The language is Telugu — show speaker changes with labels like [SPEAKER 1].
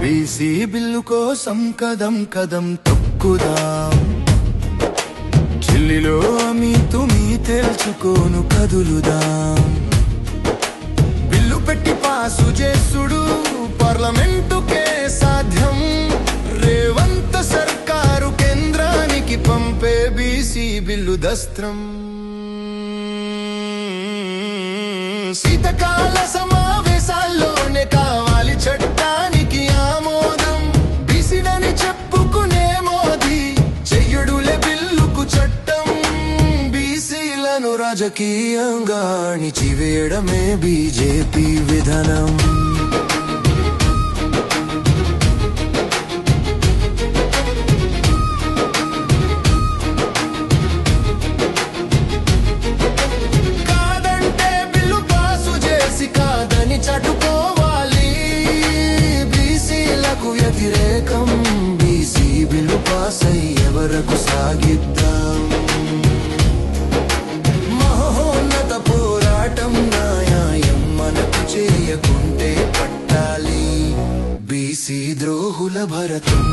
[SPEAKER 1] బీసీ బిల్లు కోసం కదం కదం తొక్కుదాం, ఢిల్లీలో మీ తెలుసుకోను కదులుదాం. బిల్లు పెట్టి పాసు చేసుడు పార్లమెంటుకే సాధ్యం, రేవంత్ సర్కారు కేంద్రానికి పంపే బీసీ బిల్లు దస్త్రం. శీతకాల సమావేశాల్లోనే కావాలి చట్టానికి ఆమోదం, బీసీలని చెప్పుకునే మోదీ చెయ్యడులే బిల్లుకు చట్టం. బీసీలను రాజకీయంగా అణిచివేయడమే బీజేపీ విధానం. చట్టుకోవాలి బీసీలకు వ్యతిరేకం, బీసీ బిల్లు పాస్ అయ్యే వరకు సాగిద్దాం. మహోన్నత పోరాటం న్యాయం మనకు చేయకుంటే పట్టాలి బీసీ ద్రోహుల భరతం.